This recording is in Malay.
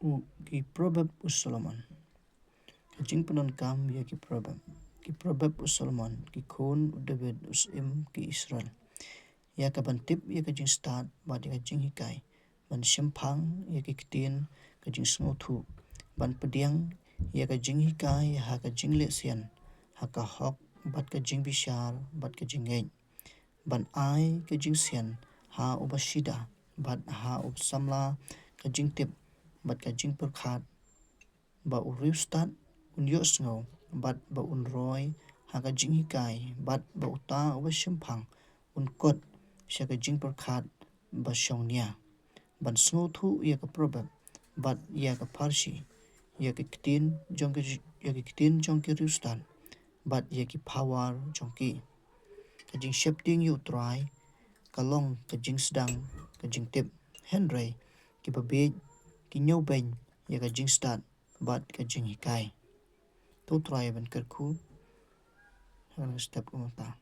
ki proberb Solomon. Kajing penon kam ya ki proberb. Ki proberb Solomon ki khon David im ki Israel. Ya ka ban tip ya kajing start ba ya kajing hikai. Ban shempang ya ki kitin kajing sngo thu. Ban pediang ya kajing hikai ha kajing le sian. Ha ka hok bat kajing bishar bat kajing ngej. Ban ai kajing sian ha ubashida bat ha samla kajing tip bat kajing perkhat ba uriu start unyo sngo bat ba unroi ha kajing hikai bat ba uta ubashempang unkot sya kajing perkhat ba shongnia. Ban sngo thu ya ka proverb bat ya ka parsi ya ki kitin jong ki riu start bat ya ki power jong ki. Kajing shifting yu try kalong kajing sedang kajing tip henry ki babej ki nyau ben ya kajing start bat kajing hikai. Tu try ban kerku step kumata.